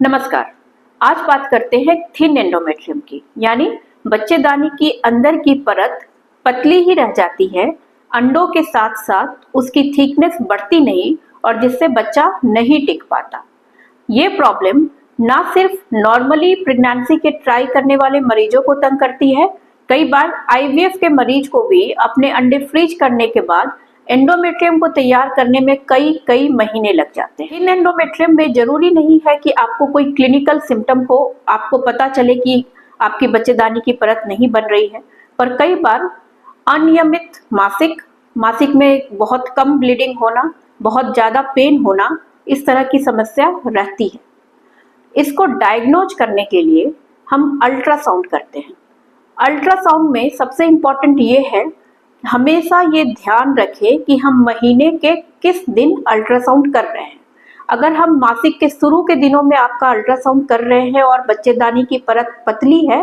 नमस्कार। आज बात करते हैं थिन एंडोमेट्रियम की, यानी बच्चेदानी की अंदर की परत पतली ही रह जाती है, अंडों के साथ साथ उसकी थिकनेस बढ़ती नहीं और जिससे बच्चा नहीं टिक पाता। ये प्रॉब्लम ना सिर्फ नॉर्मली प्रेगनेंसी के ट्राई करने वाले मरीजों को तंग करती है, कई बार आईवीएफ के मरीज को भी अपने अंडे फ्रीज करने के बाद एंडोमेट्रियम को तैयार करने में कई महीने लग जाते हैं। इन एंडोमेट्रियम में जरूरी नहीं है कि आपको कोई क्लिनिकल सिम्टम हो, आपको पता चले कि आपकी बच्चेदानी की परत नहीं बन रही है, पर कई बार अनियमित मासिक में बहुत कम ब्लीडिंग होना, बहुत ज्यादा पेन होना, इस तरह की समस्या रहती है। इसको डायग्नोज करने के लिए हम अल्ट्रासाउंड करते हैं। अल्ट्रासाउंड में सबसे इम्पोर्टेंट ये है, हमेशा ये ध्यान रखें कि हम महीने के किस दिन अल्ट्रासाउंड कर रहे हैं। अगर हम मासिक के शुरू के दिनों में आपका अल्ट्रासाउंड कर रहे हैं और बच्चेदानी की परत पतली है,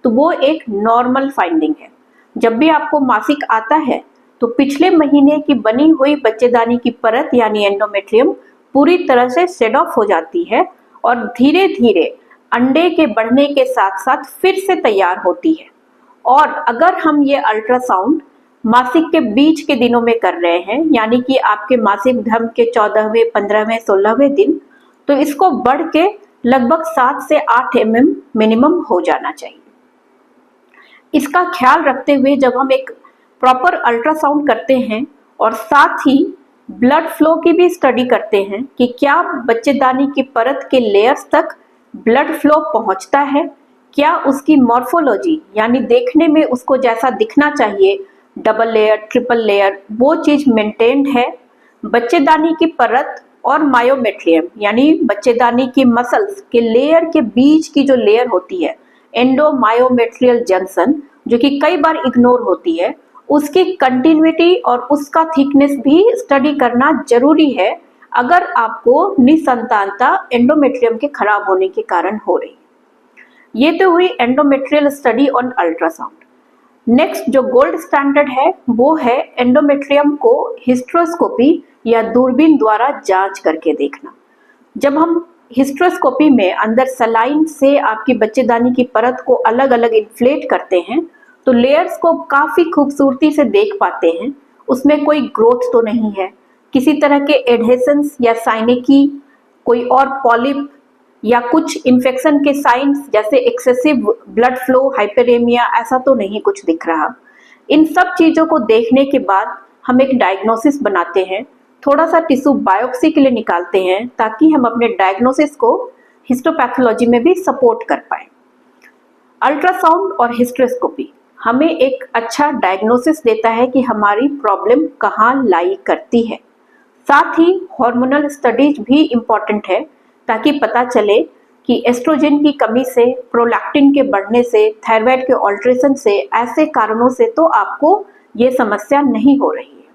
तो वो एक नॉर्मल फाइंडिंग है। जब भी आपको मासिक आता है तो पिछले महीने की बनी हुई बच्चेदानी की परत यानी एंडोमेट्रियम पूरी तरह से शेड ऑफ हो जाती है और धीरे धीरे अंडे के बढ़ने के साथ साथ फिर से तैयार होती है। और अगर हम ये अल्ट्रासाउंड मासिक के बीच के दिनों में कर रहे हैं, यानी कि आपके मासिक धर्म के 14वें, 15वें, 16वें दिन, तो इसको बढ़ के लगभग 7 से 8 mm मिनिमम हो जाना चाहिए। इसका ख्याल रखते हुए जब हम एक प्रॉपर अल्ट्रासाउंड करते हैं और साथ ही ब्लड फ्लो की भी स्टडी करते हैं कि क्या बच्चेदानी की परत के लेयर्स तक ब्लड फ्लो पहुंचता है, क्या उसकी मॉर्फोलॉजी यानी देखने में उसको जैसा दिखना चाहिए, डबल लेयर, ट्रिपल लेयर, वो चीज मेंटेन्ड है। बच्चेदानी की परत और मायोमेट्रियम यानी बच्चेदानी की मसल्स के लेयर के बीच की जो लेयर होती है, एंडोमायोमेट्रियल जंक्शन, जो कि कई बार इग्नोर होती है, उसकी कंटिन्यूटी और उसका थिकनेस भी स्टडी करना जरूरी है अगर आपको निसंतानता एंडोमेट्रियम के खराब होने के कारण हो रही है। ये तो हुई endometrial study on ultrasound. Next जो गोल्ड स्टैंडर्ड है वो है एंडोमेट्रियम को हिस्ट्रोस्कोपी या दूरबीन द्वारा जांच करके देखना। जब हम हिस्ट्रोस्कोपी में अंदर सलाइन से आपकी बच्चेदानी की परत को अलग अलग इन्फ्लेट करते हैं तो लेयर्स को काफी खूबसूरती से देख पाते हैं। उसमें कोई ग्रोथ तो नहीं है, किसी तरह के एडहेशंस या साइनेकी, कोई और पॉलिप या कुछ इन्फेक्शन के साइंस जैसे एक्सेसिव ब्लड फ्लो, हाइपरेमिया, ऐसा तो नहीं कुछ दिख रहा। इन सब चीजों को देखने के बाद हम एक डायग्नोसिस बनाते हैं, थोड़ा सा टिश्यू बायोप्सी के लिए निकालते हैं ताकि हम अपने डायग्नोसिस को हिस्टोपैथोलॉजी में भी सपोर्ट कर पाए। अल्ट्रासाउंड और हिस्ट्रोस्कोपी हमें एक अच्छा डायग्नोसिस देता है कि हमारी प्रॉब्लम कहाँ लाई करती है। साथ ही हार्मोनल स्टडीज भी इम्पॉर्टेंट है ताकि पता चले कि एस्ट्रोजन की कमी से, प्रोलैक्टिन के बढ़ने से, थायराइड के ऑल्ट्रेशन से, ऐसे कारणों से तो आपको ये समस्या नहीं हो रही है।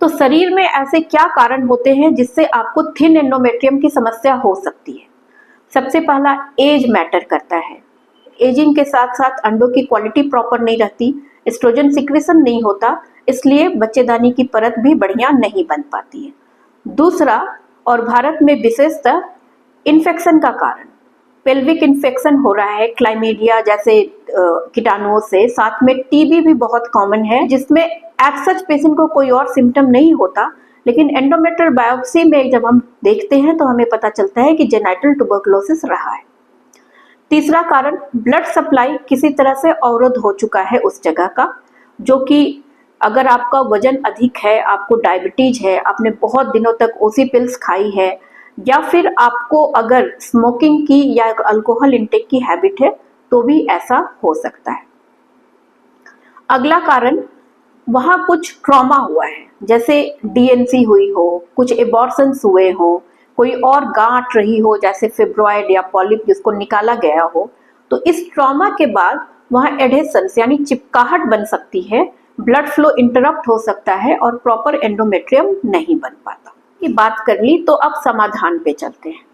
तो शरीर में ऐसे क्या कारण होते हैं जिससे आपको थिन एंडोमेट्रियम की समस्या हो सकती है? सबसे पहला, एज मैटर करता है। एजिंग के साथ साथ अंडों की क्वालिटी प्रॉपर नहीं रहती, एस्ट्रोजन सिक्रेशन नहीं होता, इसलिए बच्चेदानी की परत भी बढ़िया नहीं बन पाती है। दूसरा, और भारत में विशेषतः, इन्फेक्शन का कारण, पेल्विक इन्फेक्शन हो रहा है क्लाइमीडिया जैसे कीटाणुओं से, साथ में टीबी भी बहुत कॉमन है जिसमें एज सच पेशेंट को कोई और सिम्टम नहीं होता, लेकिन एंडोमेट्रियल बायोप्सी में जब हम देखते हैं तो हमें पता चलता है कि जेनाइटल ट्यूबरकुलोसिस रहा है। तीसरा कारण, ब्लड सप्लाई किसी तरह से अवरुद्ध हो चुका है उस जगह का, जो कि अगर आपका वजन अधिक है, आपको डायबिटीज है, आपने बहुत दिनों तक ओसी पिल्स खाई है, या फिर आपको अगर स्मोकिंग की या अल्कोहल इंटेक की हैबिट है तो भी ऐसा हो सकता है। अगला कारण, वहाँ कुछ ट्रॉमा हुआ है, जैसे डीएनसी हुई हो, कुछ एबॉर्शंस हुए हो, कोई और गांठ रही हो जैसे फिब्रॉइड या पॉलिप जिसको निकाला गया हो, तो इस ट्रॉमा के बाद वहाँ एडहेशंस यानी चिपकाहट बन सकती है, ब्लड फ्लो इंटरप्ट हो सकता है और प्रॉपर एंडोमेट्रियम नहीं बन पाता। की बात कर ली तो अब समाधान पे चलते हैं।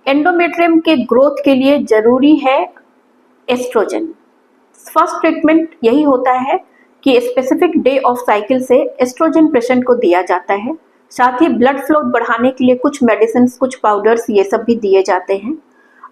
एंडोमेट्रियम के ग्रोथ के लिए जरूरी है एस्ट्रोजन। फर्स्ट ट्रीटमेंट यही होता है कि स्पेसिफिक डे ऑफ साइकिल से एस्ट्रोजन पेशेंट को दिया जाता है। साथ ही ब्लड फ्लो बढ़ाने के लिए कुछ मेडिसिन, कुछ पाउडर्स, ये सब भी दिए जाते हैं।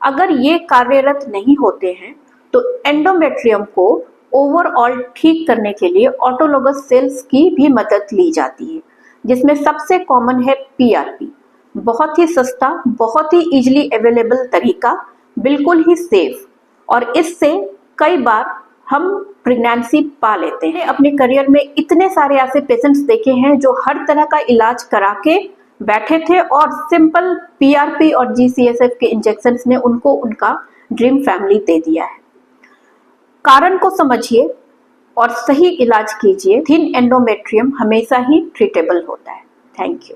अगर ये कार्यरत नहीं होते हैं तो एंडोमेट्रियम को ओवरऑल ठीक करने के लिए ऑटोलोगस सेल्स की भी मदद ली जाती है, जिसमें सबसे कॉमन है पीआरपी। बहुत ही सस्ता, बहुत ही इजीली अवेलेबल तरीका, बिल्कुल ही सेफ, और इससे कई बार हम प्रेगनेंसी पा लेते हैं। अपने करियर में इतने सारे ऐसे पेशेंट्स देखे हैं जो हर तरह का इलाज करा के बैठे थे और सिंपल पीआरपी और जीसीएसएफ के इंजेक्शंस ने उनको उनका ड्रीम फैमिली दे दिया है। कारण को समझिए और सही इलाज कीजिए। थिन एंडोमेट्रियम हमेशा ही ट्रीटेबल होता है। Thank you.